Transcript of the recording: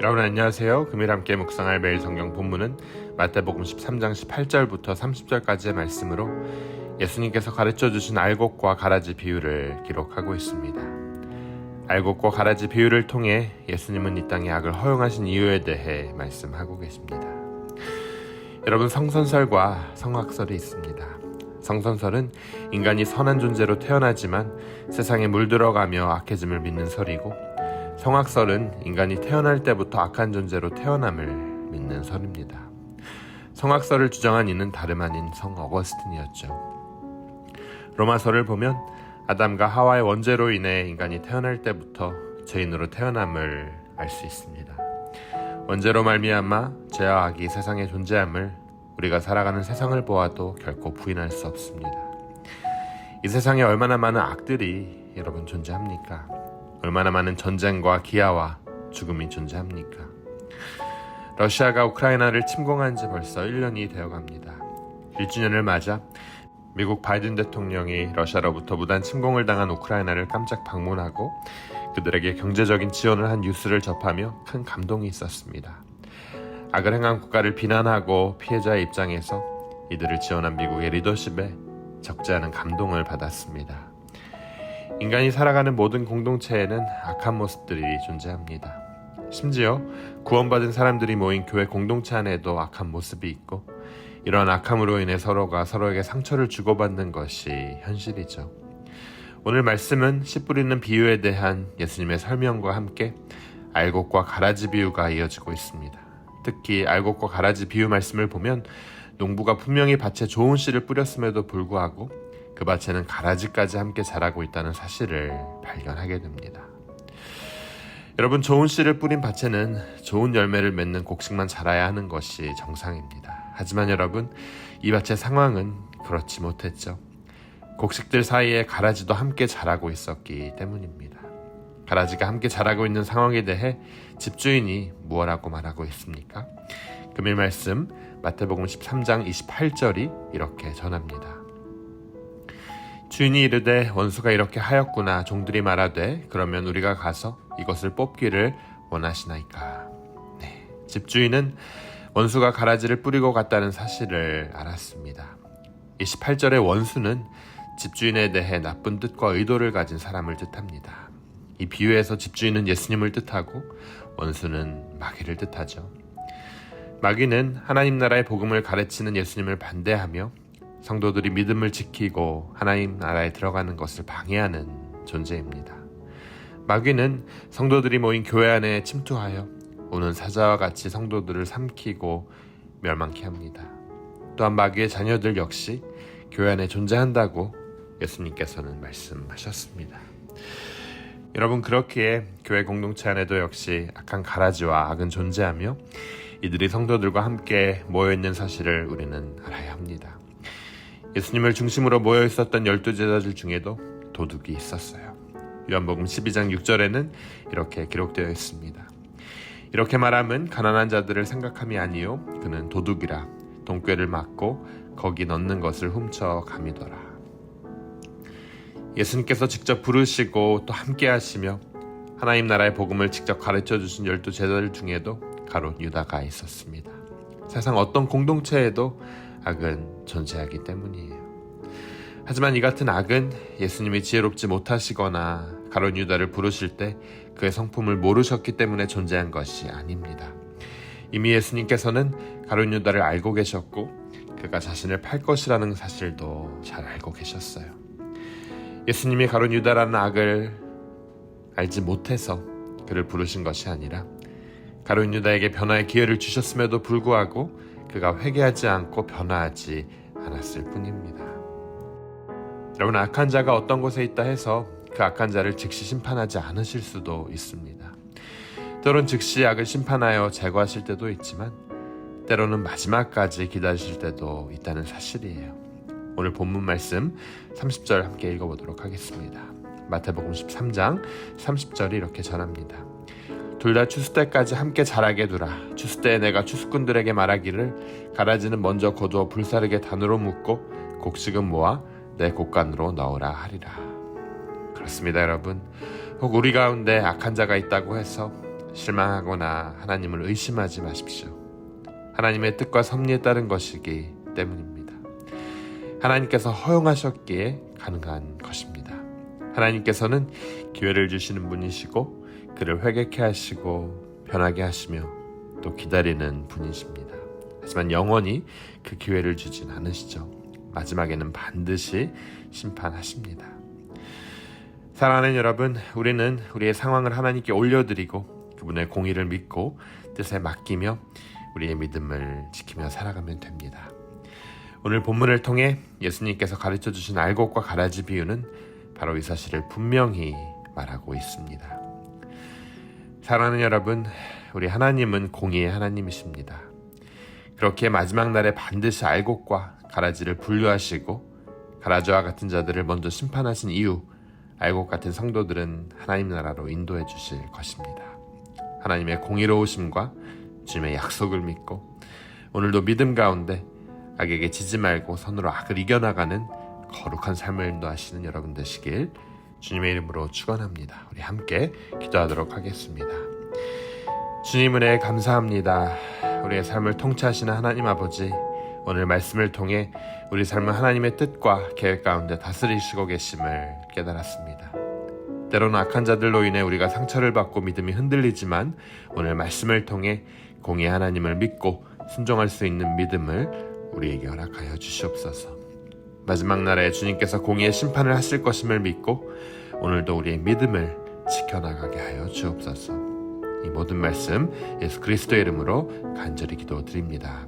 여러분 안녕하세요. 금요일 함께 묵상할 매일 성경 본문은 마태복음 13장 18절부터 30절까지의 말씀으로 예수님께서 가르쳐주신 알곡과 가라지 비유를 기록하고 있습니다. 알곡과 가라지 비유를 통해 예수님은 이 땅에 악을 허용하신 이유에 대해 말씀하고 계십니다. 여러분, 성선설과 성악설이 있습니다. 성선설은 인간이 선한 존재로 태어나지만 세상에 물들어가며 악해짐을 믿는 설이고, 성악설은 인간이 태어날 때부터 악한 존재로 태어남을 믿는 설입니다. 성악설을 주장한 이는 다름 아닌 성 어거스틴이었죠. 로마서를 보면 아담과 하와의 원죄로 인해 인간이 태어날 때부터 죄인으로 태어남을 알 수 있습니다. 원죄로 말미암아 죄와 악이 세상에 존재함을 우리가 살아가는 세상을 보아도 결코 부인할 수 없습니다. 이 세상에 얼마나 많은 악들이 여러분 존재합니까? 얼마나 많은 전쟁과 기아와 죽음이 존재합니까? 러시아가 우크라이나를 침공한 지 벌써 1년이 되어갑니다. 1주년을 맞아 미국 바이든 대통령이 러시아로부터 무단 침공을 당한 우크라이나를 깜짝 방문하고 그들에게 경제적인 지원을 한 뉴스를 접하며 큰 감동이 있었습니다. 악을 행한 국가를 비난하고 피해자의 입장에서 이들을 지원한 미국의 리더십에 적지 않은 감동을 받았습니다. 인간이 살아가는 모든 공동체에는 악한 모습들이 존재합니다. 심지어 구원받은 사람들이 모인 교회 공동체 안에도 악한 모습이 있고, 이러한 악함으로 인해 서로가 서로에게 상처를 주고받는 것이 현실이죠. 오늘 말씀은 씨 뿌리는 비유에 대한 예수님의 설명과 함께 알곡과 가라지 비유가 이어지고 있습니다. 특히 알곡과 가라지 비유 말씀을 보면 농부가 분명히 밭에 좋은 씨를 뿌렸음에도 불구하고 그 밭에는 가라지까지 함께 자라고 있다는 사실을 발견하게 됩니다. 여러분, 좋은 씨를 뿌린 밭에는 좋은 열매를 맺는 곡식만 자라야 하는 것이 정상입니다. 하지만 여러분, 이 밭의 상황은 그렇지 못했죠. 곡식들 사이에 가라지도 함께 자라고 있었기 때문입니다. 가라지가 함께 자라고 있는 상황에 대해 집주인이 무엇라고 말하고 있습니까? 금일 말씀 마태복음 13장 28절이 이렇게 전합니다. 주인이 이르되 원수가 이렇게 하였구나. 종들이 말하되 그러면 우리가 가서 이것을 뽑기를 원하시나이까. 집주인은 원수가 가라지를 뿌리고 갔다는 사실을 알았습니다. 28절의 원수는 집주인에 대해 나쁜 뜻과 의도를 가진 사람을 뜻합니다. 이 비유에서 집주인은 예수님을 뜻하고 원수는 마귀를 뜻하죠. 마귀는 하나님 나라의 복음을 가르치는 예수님을 반대하며 성도들이 믿음을 지키고 하나님 나라에 들어가는 것을 방해하는 존재입니다. 마귀는 성도들이 모인 교회 안에 침투하여 오는 사자와 같이 성도들을 삼키고 멸망케 합니다. 또한 마귀의 자녀들 역시 교회 안에 존재한다고 예수님께서는 말씀하셨습니다. 여러분, 그렇기에 교회 공동체 안에도 역시 악한 가라지와 악은 존재하며 이들이 성도들과 함께 모여있는 사실을 우리는 알아야 합니다. 예수님을 중심으로 모여 있었던 12제자들 중에도 도둑이 있었어요. 요한복음 12장 6절에는 이렇게 기록되어 있습니다. 이렇게 말함은 가난한 자들을 생각함이 아니요 그는 도둑이라 돈꾀를 맞고 거기 넣는 것을 훔쳐 감이더라. 예수님께서 직접 부르시고 또 함께 하시며 하나님 나라의 복음을 직접 가르쳐 주신 12제자들 중에도 가롯 유다가 있었습니다. 세상 어떤 공동체에도 악은 존재하기 때문이에요. 하지만 이 같은 악은 예수님이 지혜롭지 못하시거나 가룟 유다를 부르실 때 그의 성품을 모르셨기 때문에 존재한 것이 아닙니다. 이미 예수님께서는 가룟 유다를 알고 계셨고 그가 자신을 팔 것이라는 사실도 잘 알고 계셨어요. 예수님이 가룟 유다라는 악을 알지 못해서 그를 부르신 것이 아니라 가룟 유다에게 변화의 기회를 주셨음에도 불구하고 그가 회개하지 않고 변화하지 않았을 뿐입니다. 여러분, 악한 자가 어떤 곳에 있다 해서 그 악한 자를 즉시 심판하지 않으실 수도 있습니다. 때론 즉시 악을 심판하여 제거하실 때도 있지만 때로는 마지막까지 기다리실 때도 있다는 사실이에요. 오늘 본문 말씀 30절 함께 읽어보도록 하겠습니다. 마태복음 13장 30절이 이렇게 전합니다. 둘 다 추수 때까지 함께 자라게 두라. 추수 때에 내가 추수꾼들에게 말하기를 가라지는 먼저 거두어 불사르게 단으로 묶고 곡식은 모아 내 곡간으로 넣으라 하리라. 그렇습니다, 여러분. 혹 우리 가운데 악한 자가 있다고 해서 실망하거나 하나님을 의심하지 마십시오. 하나님의 뜻과 섭리에 따른 것이기 때문입니다. 하나님께서 허용하셨기에 가능한 것입니다. 하나님께서는 기회를 주시는 분이시고 그를 회개케 하시고 변하게 하시며 또 기다리는 분이십니다. 하지만 영원히 그 기회를 주진 않으시죠. 마지막에는 반드시 심판하십니다. 사랑하는 여러분, 우리는 우리의 상황을 하나님께 올려드리고 그분의 공의를 믿고 뜻에 맡기며 우리의 믿음을 지키며 살아가면 됩니다. 오늘 본문을 통해 예수님께서 가르쳐 주신 알곡과 가라지 비유는 바로 이 사실을 분명히 말하고 있습니다. 사랑하는 여러분, 우리 하나님은 공의의 하나님이십니다. 그렇게 마지막 날에 반드시 알곡과 가라지를 분류하시고 가라지와 같은 자들을 먼저 심판하신 이후 알곡 같은 성도들은 하나님 나라로 인도해 주실 것입니다. 하나님의 공의로우심과 주님의 약속을 믿고 오늘도 믿음 가운데 악에게 지지 말고 선으로 악을 이겨나가는 거룩한 삶을 인도하시는 여러분 되시길 주님의 이름으로 축원합니다. 우리 함께 기도하도록 하겠습니다. 주님 은혜 감사합니다. 우리의 삶을 통치하시는 하나님 아버지, 오늘 말씀을 통해 우리 삶은 하나님의 뜻과 계획 가운데 다스리시고 계심을 깨달았습니다. 때로는 악한 자들로 인해 우리가 상처를 받고 믿음이 흔들리지만 오늘 말씀을 통해 공의의 하나님을 믿고 순종할 수 있는 믿음을 우리에게 허락하여 주시옵소서. 마지막 날에 주님께서 공의의 심판을 하실 것임을 믿고 오늘도 우리의 믿음을 지켜나가게 하여 주옵소서. 이 모든 말씀 예수 그리스도의 이름으로 간절히 기도드립니다.